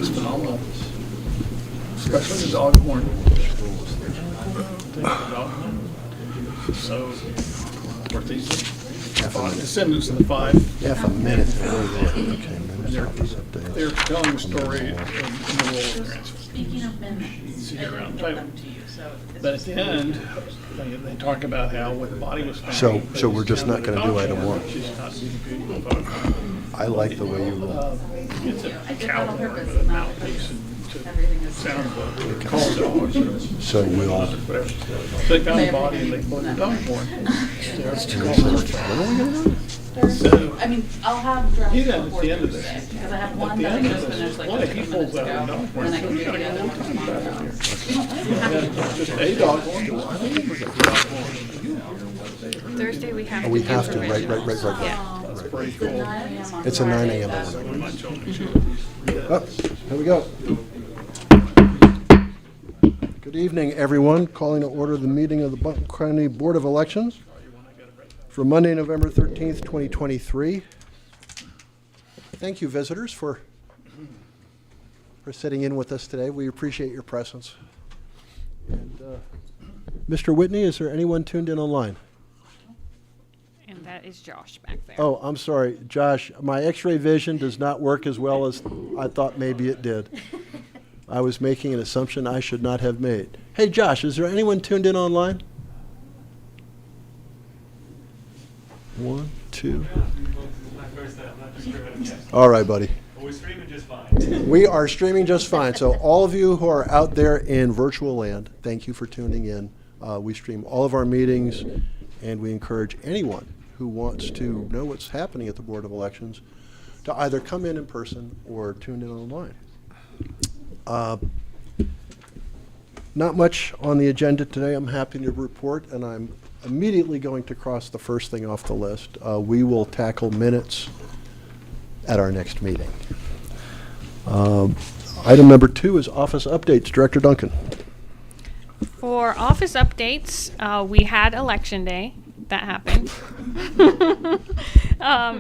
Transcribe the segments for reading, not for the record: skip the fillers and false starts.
was phenomenal, especially the dog horn. So, worth these descendants of the five. Half a minute. They're telling the story in the role of Francis. Speaking of minutes, See I around didn't title. give them to you, so. But at the end, they talk about how when the body was found. So we're just not gonna do item one. She's not being beautiful photo. I like the way you roll. It's a I did that cow on purpose, with a not mouthpiece and everything to is. sound of a call dog or So we'll, whatever. So they found the body and they put the dog horn. when are we gonna do it? Thursday, I mean, I'll have drafts He then, before at the end of Thursday, this, because I have at one the that I end of just this, finished like one, 15 he minutes pulls out ago, a dog horn. and I can do the other one tomorrow. Just a dog horn. Thursday we have Oh, to we do have to, right. provisionals. That's pretty cool. 9 a.m. on It's a 9 Friday, a.m. that's- overnight. My children. Oh, here we go. Good evening, everyone. Calling to order the meeting of the Buncombe County Board of Elections for Monday, November 13th, 2023. Thank you, visitors, for sitting in with us today. We appreciate your presence. And, Mr. Whitney, is there anyone tuned in online? And that is Josh back there. Oh, I'm sorry, Josh, my x-ray vision does not work as well as I thought maybe it did. I was making an assumption I should not have made. Hey, Josh, is there anyone tuned in online? 1, 2. All right, buddy. We're streaming just fine. We are streaming just fine. So all of you who are out there in virtual land, thank you for tuning in. We stream all of our meetings, and we encourage anyone who wants to know what's happening at the Board of Elections to either come in person or tune in online. Not much on the agenda today. I'm happy to report, and I'm immediately going to cross the first thing off the list. We will tackle minutes at our next meeting. Item number 2 is office updates. Director Duncan. For office updates, we had Election Day. That happened.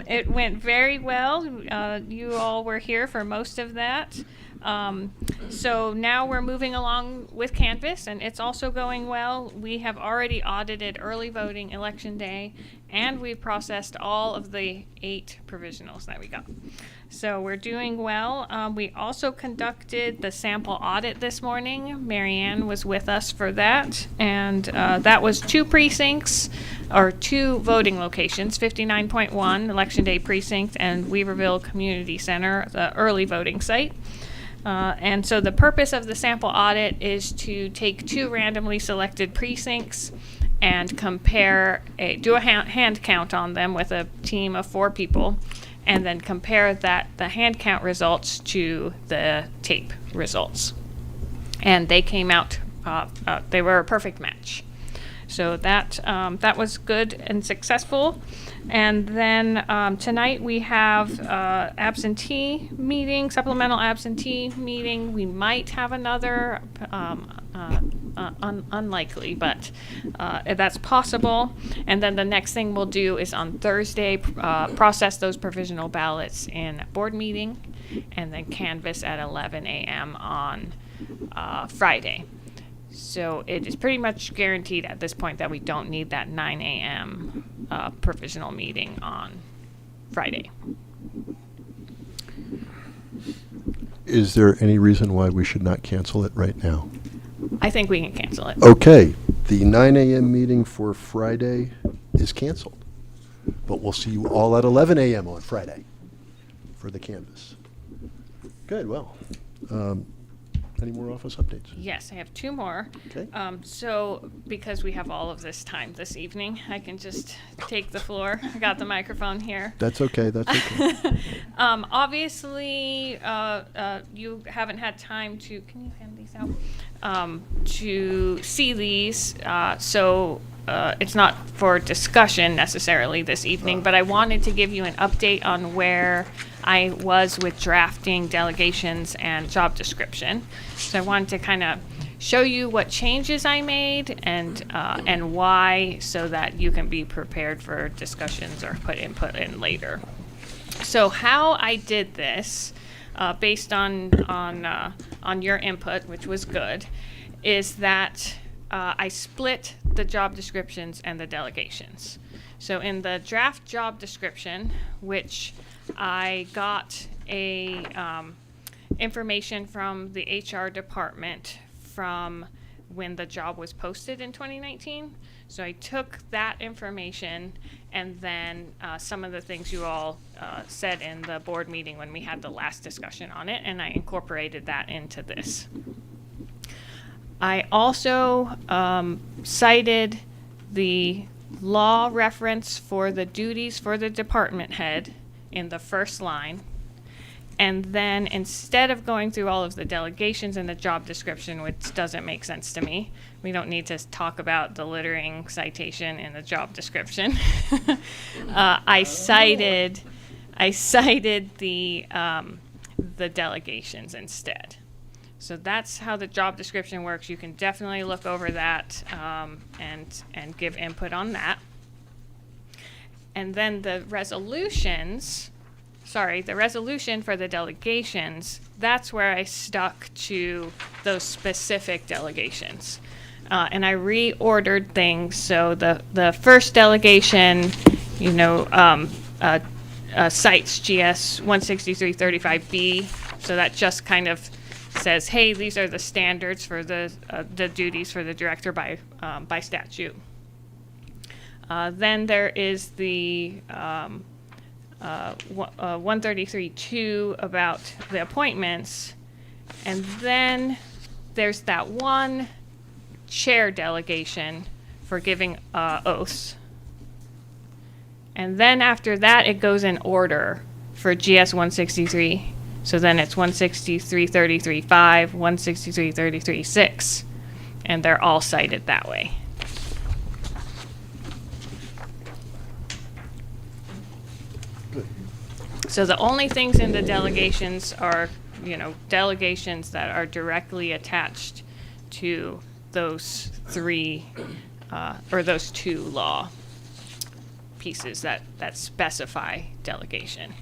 It went very well. You all were here for most of that. So now we're moving along with Canvas, and it's also going well. We have already audited early voting Election Day, and we've processed all of the 8 provisionals that we got. So we're doing well. We also conducted the sample audit this morning. Marianne was with us for that, and that was 2 precincts, or 2 voting locations, 59.1 Election Day Precinct and Weaverville Community Center, the early voting site. And so the purpose of the sample audit is to take 2 randomly selected precincts and compare, do a hand count on them with a team of 4 people, and then compare the hand count results to the tape results. And they came out, they were a perfect match. So that was good and successful. And then tonight we have absentee meeting, supplemental absentee meeting. We might have another, unlikely, but that's possible. And then the next thing we'll do is on Thursday, process those provisional ballots in board meeting, and then canvass at 11 a.m. on Friday. So it is pretty much guaranteed at this point that we don't need that 9 a.m. Provisional meeting on Friday. Is there any reason why we should not cancel it right now? I think we can cancel it. Okay, the 9 a.m. meeting for Friday is canceled, but we'll see you all at 11 a.m. on Friday for the canvass. Good, well, any more office updates? Yes, I have 2 more. Okay. So because we have all of this time this evening, I can just take the floor. I got the microphone here. That's okay, that's okay. Obviously, you haven't had time to, can you hand these out? To see these, so it's not for discussion necessarily this evening, but I wanted to give you an update on where I was with drafting delegations and job description. So I wanted to kind of show you what changes I made and why, so that you can be prepared for discussions or put input in later. So how I did this, based on your input, which was good, is that I split the job descriptions and the delegations. So in the draft job description, which I got information from the HR department from when the job was posted in 2019. So I took that information and then some of the things you all said in the board meeting when we had the last discussion on it, and I incorporated that into this. I also cited the law reference for the duties for the department head in the first line. And then instead of going through all of the delegations in the job description, which doesn't make sense to me, we don't need to talk about the littering citation in the job description. I cited the delegations instead. So that's how the job description works. You can definitely look over that and give input on that. And then the resolution for the delegations, that's where I stuck to those specific delegations. And I reordered things. So the first delegation, cites GS 16335B. So that just kind of says, hey, these are the standards for the duties for the director by statute. Then there is the 133.2 about the appointments, and then there's that one chair delegation for giving oaths. And then after that, it goes in order for GS 163. So then it's 163.33.5, 163.33.6, and they're all cited that way. So the only things in the delegations are, delegations that are directly attached to those three, or those two law pieces that specify delegation.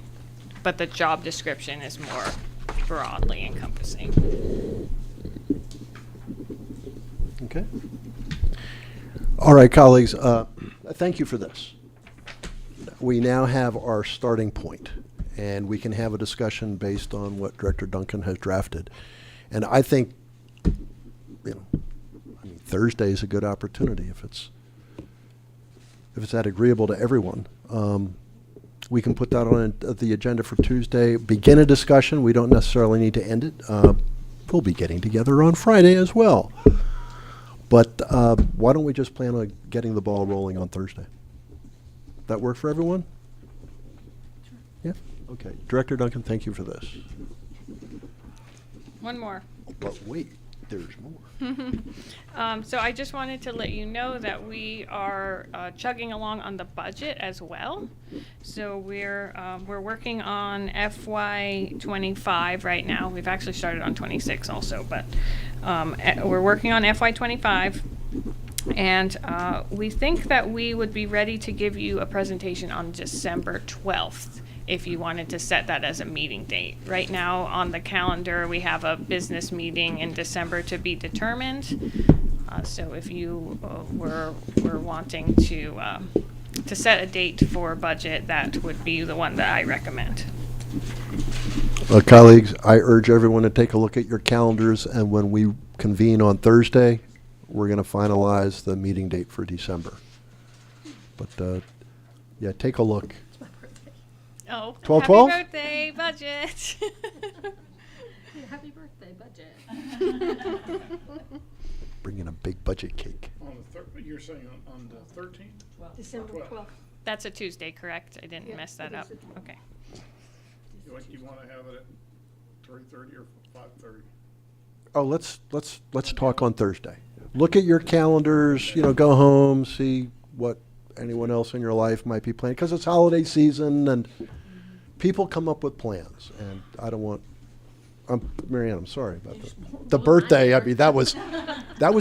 But the job description is more broadly encompassing. Okay. All right, colleagues, thank you for this. We now have our starting point, and we can have a discussion based on what Director Duncan has drafted. And I think, Thursday is a good opportunity if it's that agreeable to everyone. We can put that on the agenda for Tuesday, begin a discussion. We don't necessarily need to end it. We'll be getting together on Friday as well. But why don't we just plan on getting the ball rolling on Thursday? That work for everyone? Sure. Yeah? Okay. Director Duncan, thank you for this. One more. But wait, there's more. So I just wanted to let you know that we are chugging along on the budget as well. So we're working on FY25 right now. We've actually started on 26 also, but we're working on FY25. And we think that we would be ready to give you a presentation on December 12th if you wanted to set that as a meeting date. Right now on the calendar, we have a business meeting in December to be determined. So if you were wanting to set a date for budget, that would be the one that I recommend. Colleagues, I urge everyone to take a look at your calendars, and when we convene on Thursday, we're going to finalize the meeting date for December. But yeah, take a look. It's my birthday. Oh, 12/12? happy birthday, budget. Happy birthday, budget. Bring in a big budget cake. On the you're saying on the 13th? December 12th. That's a Tuesday, correct? I didn't Yeah, mess that it up. is a Tuesday. Okay. You want to have it at 3:30 or 5:30? Oh, let's talk on Thursday. Look at your calendars, go home, see what anyone else in your life might be planning, because it's holiday season and people come up with plans, and I don't want, Marianne, I'm sorry about the birthday. I mean, that was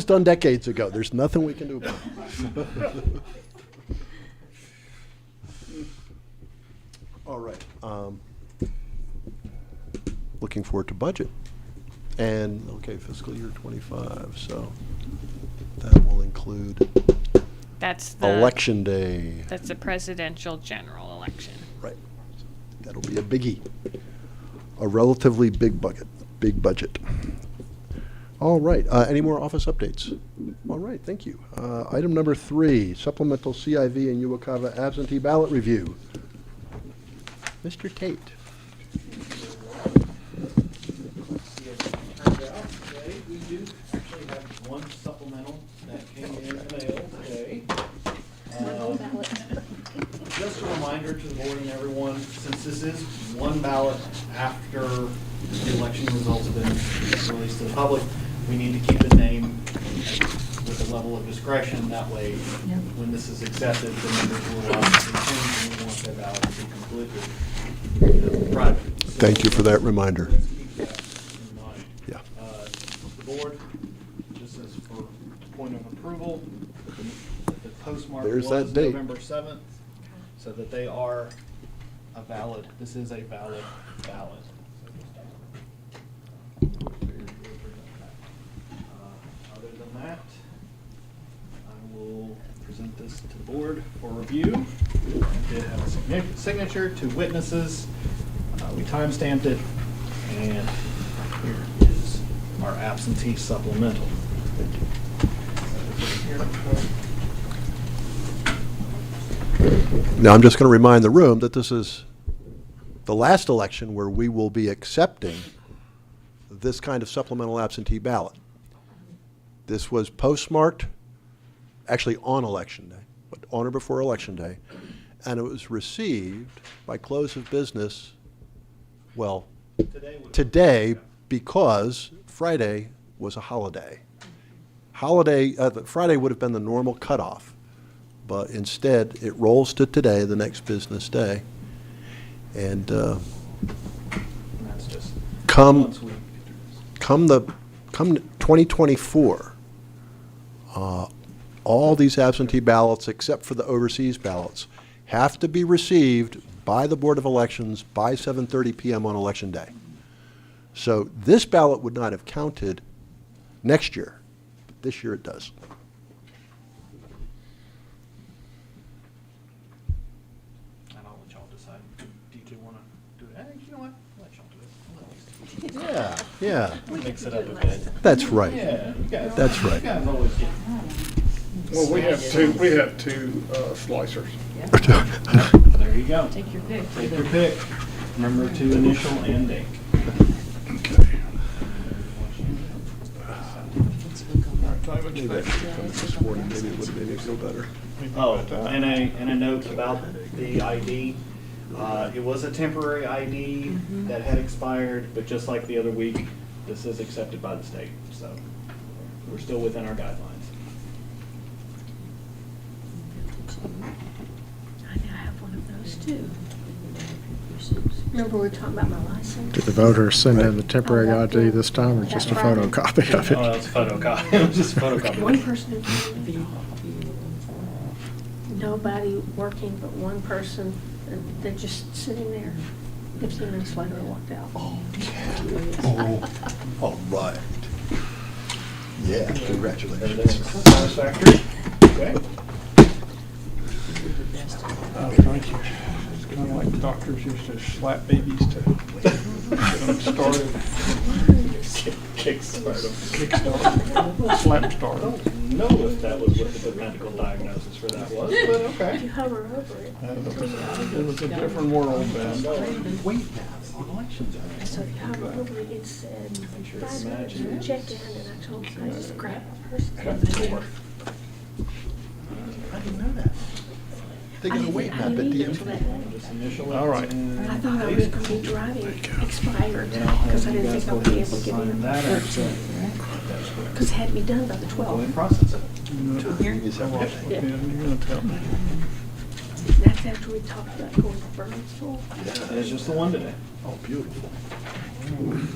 done decades ago. There's nothing we can do about it. All right. looking forward to budget. And, okay, fiscal year '25, so that will include That's the Election Day. That's the presidential general election. Right. That'll be a biggie. A relatively big budget. All right, any more office updates? All right, thank you. Item number 3, supplemental CIV and Uwakava absentee ballot review. Mr. Tate. Turns out today, we do actually have one supplemental that came in the mail today. Just a reminder to the board and everyone, since this is one ballot after the election results have been released to the public, we need to keep the name with a level of discretion. That way, when this is accepted, the members will obviously change and we want their ballot to be completely private. Thank you for that reminder. Let's keep that in mind. Yeah. The board, just as for point of approval, the postmark There's was that date. November 7th, so that they are a valid, this is a valid ballot. Other than that, I will present this to the board for review. I did have a signature, 2 witnesses. We time-stamped it, and here is our absentee supplemental. Now, I'm just going to remind the room that this is the last election where we will be accepting this kind of supplemental absentee ballot. This was postmarked, actually on Election Day, but on or before Election Day, and it was received by close of business, well, today, because Friday was a holiday. Friday would have been the normal cutoff, but instead it rolls to today, the next business day. And And that's just come once we. come 2024, all these absentee ballots, except for the overseas ballots, have to be received by the Board of Elections by 7:30 p.m. on Election Day. So this ballot would not have counted next year, but this year it does. And I'll let y'all decide. Do you two want to do it? You know what? I'll let y'all do it. Yeah, We'll mix it up a bit. that's right. Yeah, you guys. That's right. You guys always get. Well, we have two slicers. There you go. Take your pick. Take your pick. Remember to initial and date. Okay. Time expected. This morning, maybe it would have made me feel better. Oh, and a note about the ID. It was a temporary ID that had expired, but just like the other week, this is accepted by the state, so we're still within our guidelines. I now have one of those too. Remember we were talking about my license? Did the voters send in the temporary ID this time, or just a photocopy of it? Oh, that's a photocopy. It was just a photocopy. One person, nobody working but one person, and they're just sitting there. 15 minutes later, I walked out. All right. Yeah, congratulations. Everything's satisfactory? Okay. Oh, thank you. It's kind of like doctors used to slap babies to get them started. Kickstart them. Kickstart, slap I start. don't know if that was what the good medical diagnosis for that was, but okay. If you hover over it, It was a different world then. so if you hover over it, it said, 5 minutes, you check in, and I told them, I just grabbed my purse. I didn't know that. They got a weight map at DMV. Just initial. All right. I thought I was gonna be driving expired, because I didn't think I would be able to get in. That or it's Because it had to be done by the go and 12th. process it. Yeah. You're gonna tell me. That's after we talked about going to Burnsville. It's just the one today. Oh, beautiful.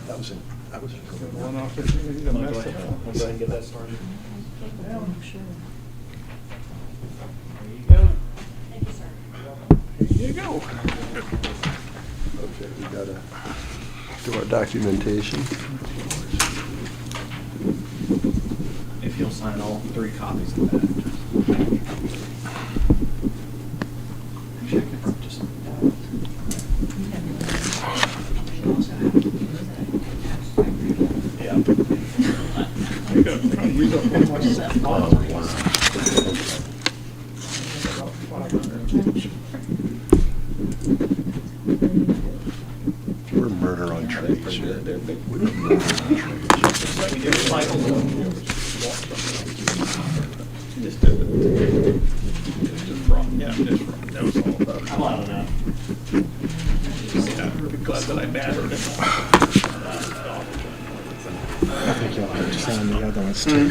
That was The one off if you need to Go mess ahead it up. We'll go ahead and get that started. I'm sure. There you go. Here you go. Okay, we got a Do our documentation. If you'll sign all 3 copies of that. Actually, I could probably just. Yeah. You gotta try to use up one of my We're murder on trees here. We're murder on trees. We did recycle them. Just do it. Just wrong, yeah, just wrong. That was all about it. I'm loud enough. Yeah, I'm really glad that I mattered. I think you'll have to sign the other ones too.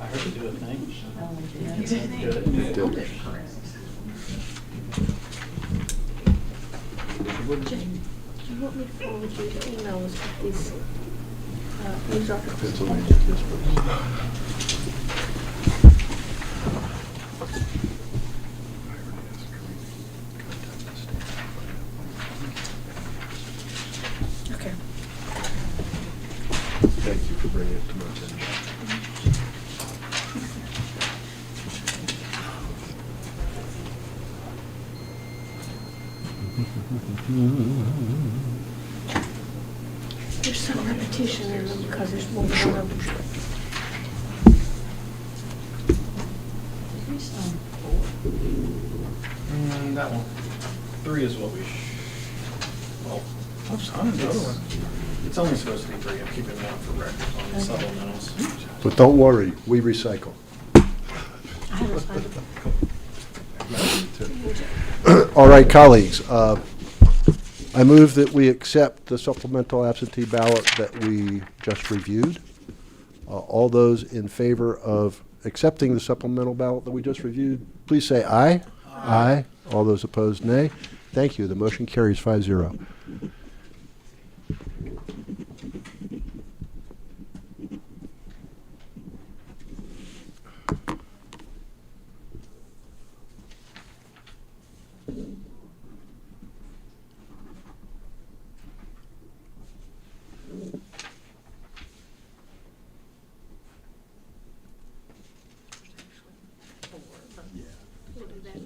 I heard you do a thing. Did. Do you want me to forward you the emails with these news articles? Pennsylvania, yes, please. Okay. Thank you for bringing it to my attention. There's some repetition in them because there's more than one of them. That one. 3 is what we well, I've signed the other one. it's only supposed to be 3. I'm keeping 1 for records on the supplementals. But don't worry, we recycle. I haven't signed it. All right, colleagues, I move that we accept the supplemental absentee ballot that we just reviewed. All those in favor of accepting the supplemental ballot that we just reviewed, please say aye. Aye. All those opposed, nay. Thank you. The motion carries 5-0. We'll do that.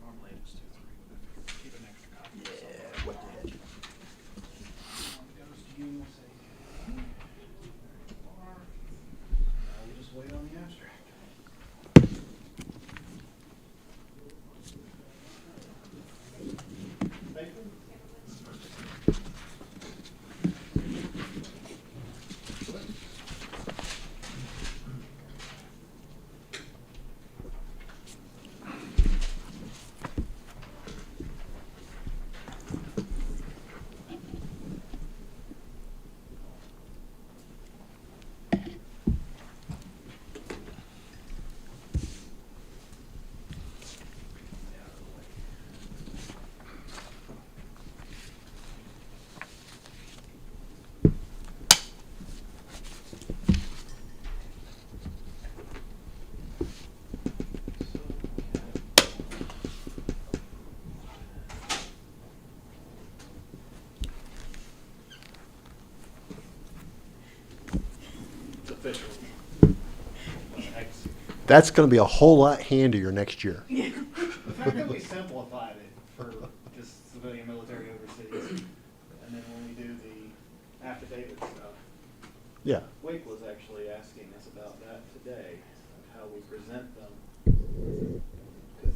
Normally it's 2, 3, but I figured keep an extra copy. Yeah, what the heck? Goes to you, say. We'll just wait on the abstract. It's official. That's going to be a whole lot handier next year. The fact that we simplified it for just civilian military overseas, and then when we do the affidavit stuff, Yeah. Wake was actually asking us about that today, of how we present them. Because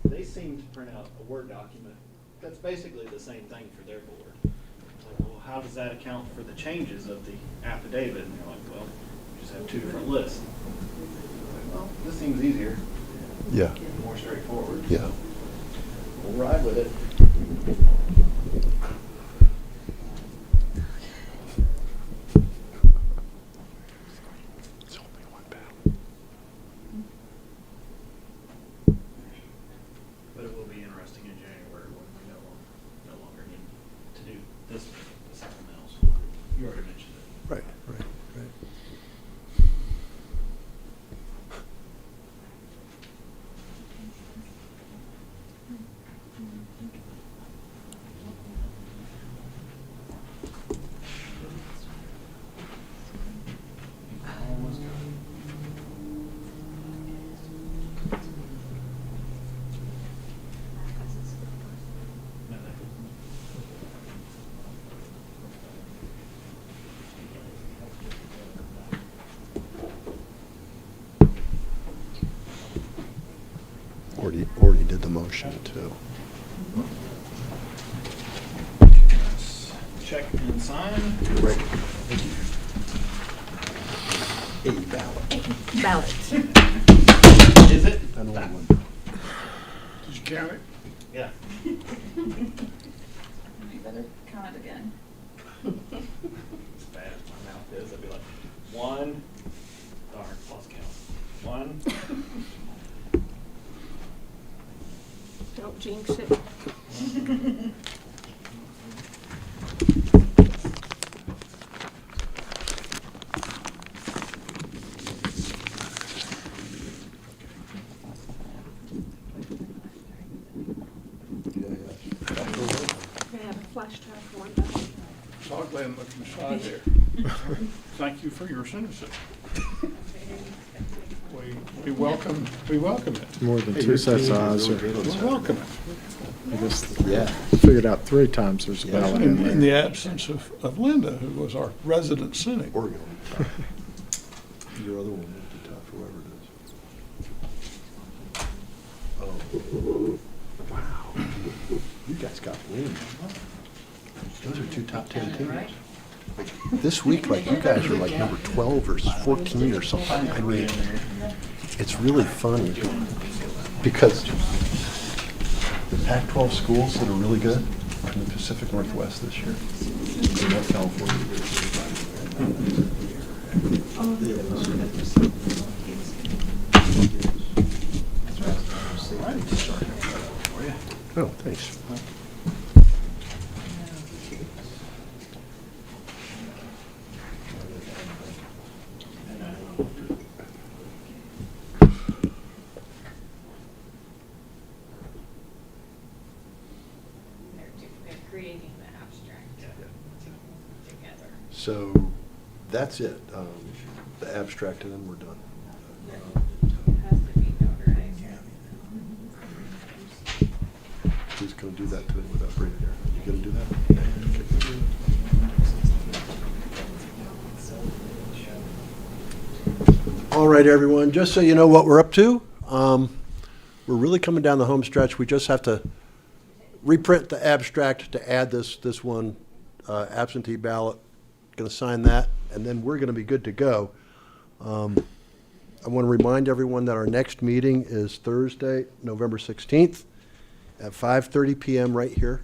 they seem to print out a Word document that's basically the same thing for their board. It's like, well, how does that account for the changes of the affidavit? And they're like, well, we just have 2 different lists. Like, well, this seems easier, Yeah. more straightforward. Yeah. We'll ride with it. It's only one ballot. You already mentioned it. Right, right, right. Almost got it. No, no. Already did the motion too. Check and sign. Right. A ballot. Ballot. Is it? And one. Did you count it? Yeah. You better count it again. As bad as my mouth is, I'd be like, one, darn, lost count. One. Don't jinx it. They have a flash drive for one ballot. So I'll go ahead and look inside there. Thank you for your citizenship. We welcome it. More than two sets of eyes. We welcome it. I guess Yeah. figured out 3 times there's a ballot In in the there. absence of Linda, who was our resident cynic. Oregon. Your other one would be tough, whoever it is. Oh, wow. You guys got wins. Those are 2 top 10 teams. Like, this week, like, you guys are like number 12 or 14 or something. I mean, it's really funny because the Pac-12 schools that are really good are in the Pacific Northwest this year. In North California. Oh, thanks. They're creating the abstract together. So that's it. The abstract, and then we're done. Has to be notarized. Who's going to do that today without bringing it here? You going to do that? All right, everyone, just so you know what we're up to, we're really coming down the home stretch. We just have to reprint the abstract to add this one absentee ballot. Going to sign that, and then we're going to be good to go. I want to remind everyone that our next meeting is Thursday, November 16th at 5:30 p.m. right here.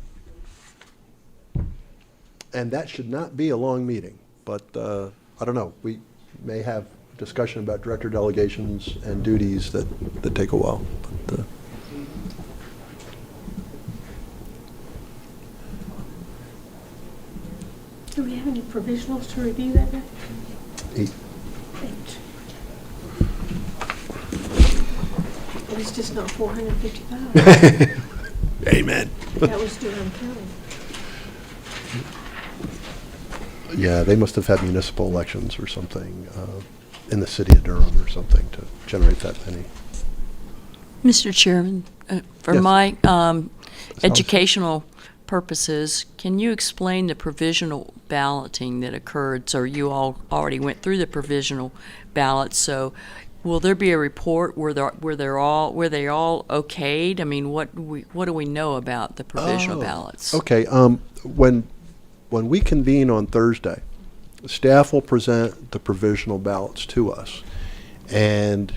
And that should not be a long meeting, but I don't know. We may have discussion about director delegations and duties that take a while. But, Do we have any provisionals to review that day? 8. 8. But it's just not 455. Amen. That was Durham County. Yeah, they must have had municipal elections or something in the city of Durham or something to generate that many. Mr. Chairman, for Yes. my Allison. educational purposes, can you explain the provisional balloting that occurred? So you all already went through the provisional ballots. So will there be a report where they all okayed? I mean, what do we know about the provisional ballots? Okay, when we convene on Thursday, staff will present the provisional ballots to us. And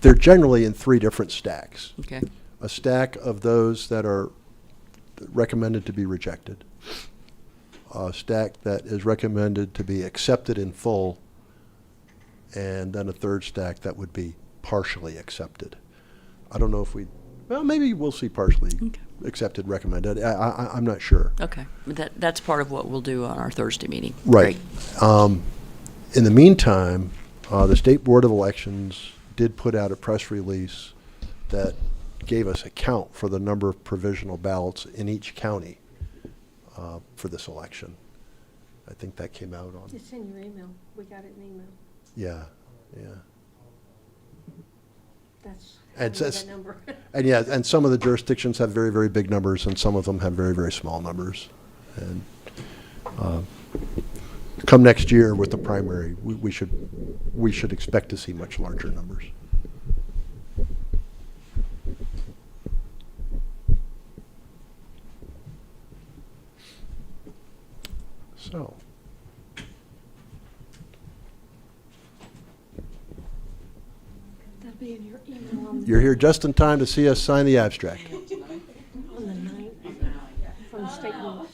they're generally in 3 different stacks. Okay. A stack of those that are recommended to be rejected, a stack that is recommended to be accepted in full, and then a third stack that would be partially accepted. I don't know if well, maybe we'll see partially Okay. accepted, recommended. I'm not sure. Okay, but that's part of what we'll do on our Thursday meeting. Right. Great. In the meantime, the State Board of Elections did put out a press release that gave us a count for the number of provisional ballots in each county for this election. I think that came out on, It's in your email. We got it in email. yeah. That's And the says- number. And yeah, and some of the jurisdictions have very, very big numbers, and some of them have very, very small numbers. And come next year with the primary, we should expect to see much larger numbers. So. That'll be in your email on the, You're here just in time to see us sign the abstract. on the 9th from the state board.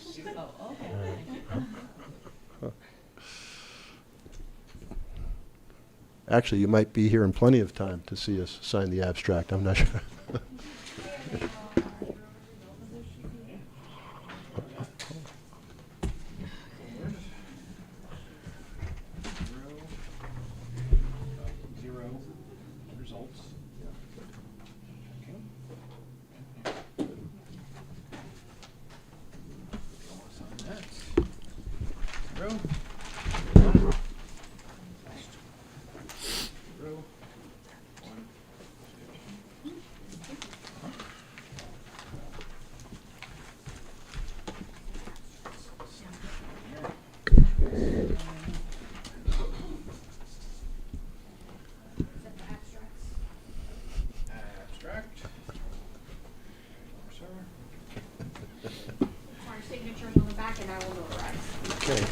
Actually, you might be here in plenty of time to see us sign the abstract. I'm not sure. Zero results. Sign that. Zero. One. Zero. One. Abstract. Sir. Our signatures on the back and I will notarize. Okay.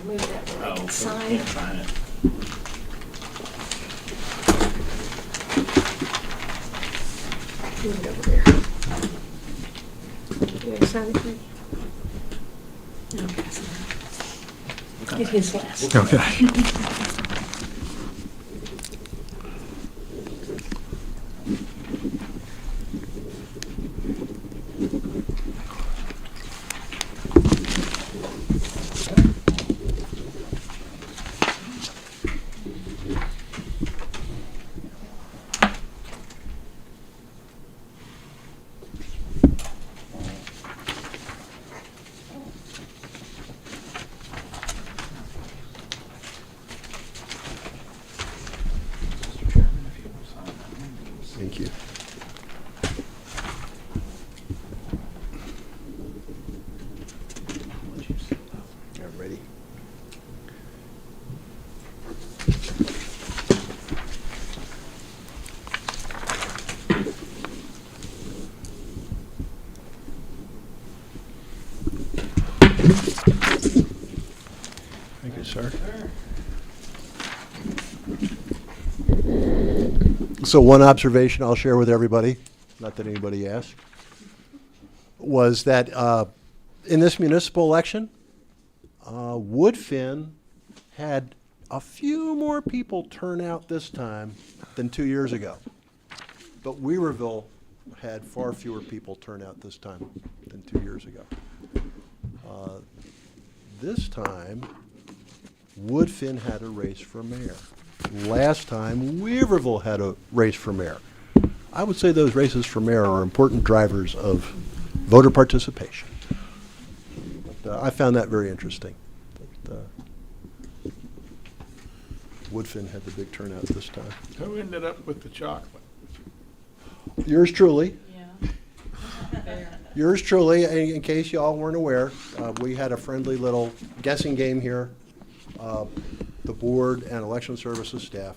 Move that so they can sign. Sign it. Move it over there. You gonna sign it, Craig? Okay. Get his last. Okay. Mr. Chairman, if you will sign that one, please. Thank you. Let you seal that. Yeah, ready. Thank you, sir. So one observation I'll share with everybody, not that anybody asked, was that in this municipal election, Woodfin had a few more people turn out this time than 2 years ago. But Weaverville had far fewer people turn out this time than 2 years ago. This time, Woodfin had a race for mayor. Last time, Weaverville had a race for mayor. I would say those races for mayor are important drivers of voter participation. But, I found that very interesting. That, Woodfin had the big turnout this time. Who ended up with the chocolate? Yours truly. Yours truly, in case y'all weren't aware, we had a friendly little guessing game here, the board and election services staff.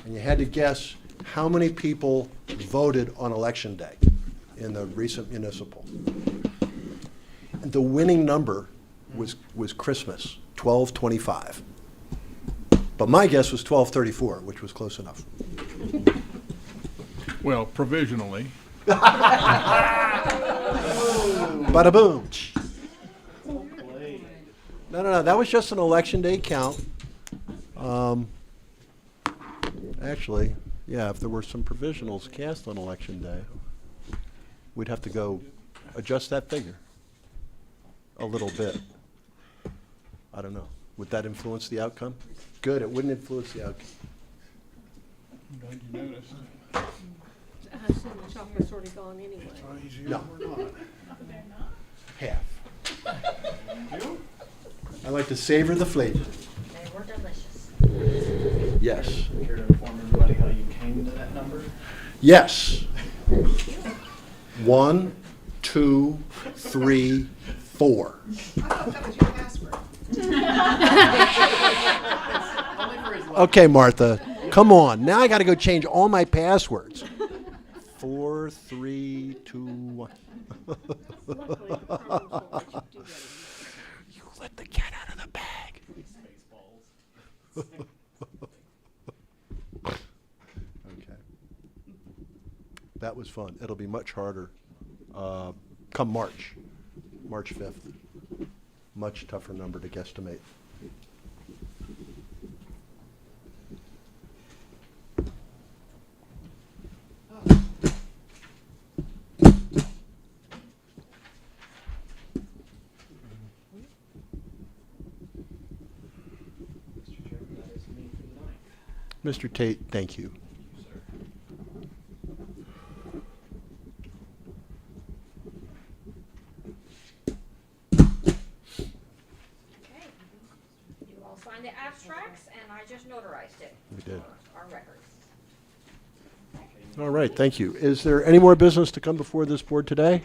And you had to guess how many people voted on election day in the recent municipal. And the winning number was Christmas, 1225. But my guess was 1234, which was close enough. Well, provisionally. Bada boom. No, that was just an election day count. Actually, Yeah, if there were some provisionals cast on election day, we'd have to go adjust that figure a little bit. I don't know. Would that influence the outcome? Good, it wouldn't influence the outcome. I'm glad you noticed. I assume the chocolate's already gone anyway. No. Half. I like to savor the flavor. They were delicious. Yes. Care to inform everybody how you came to that number? Yes. 1, 2, 3, 4. I thought that was your password. Only for his Okay, Martha, come on. Now I got to go change all my passwords. 4, 3, 2, 1. Luckily, the Chromos won't let you do that. You let the cat out of the bag. Okay. That was fun. It'll be much harder come March 5th. Much tougher number to guesstimate. Mr. Chairman, that is me for the night. Mr. Tate, thank you. Okay. You all signed the abstracts, and I just notarized it. We did. Our records. All right, thank you. Is there any more business to come before this board today?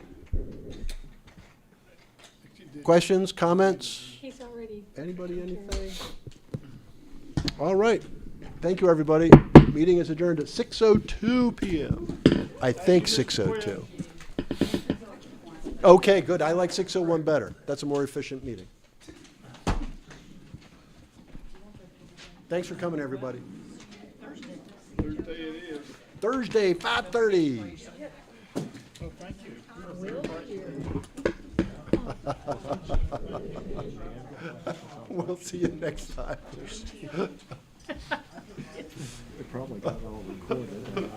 Questions, comments? He's already. Anybody, anything? All right. Thank you, everybody. Meeting is adjourned at 6:02 p.m. I think 6:02. Okay, good. I like 6:01 better. That's a more efficient meeting. Thanks for coming, everybody. Thursday it is. Thursday, 5:30. Oh, thank you. We'll see you next time. They probably got it all recorded.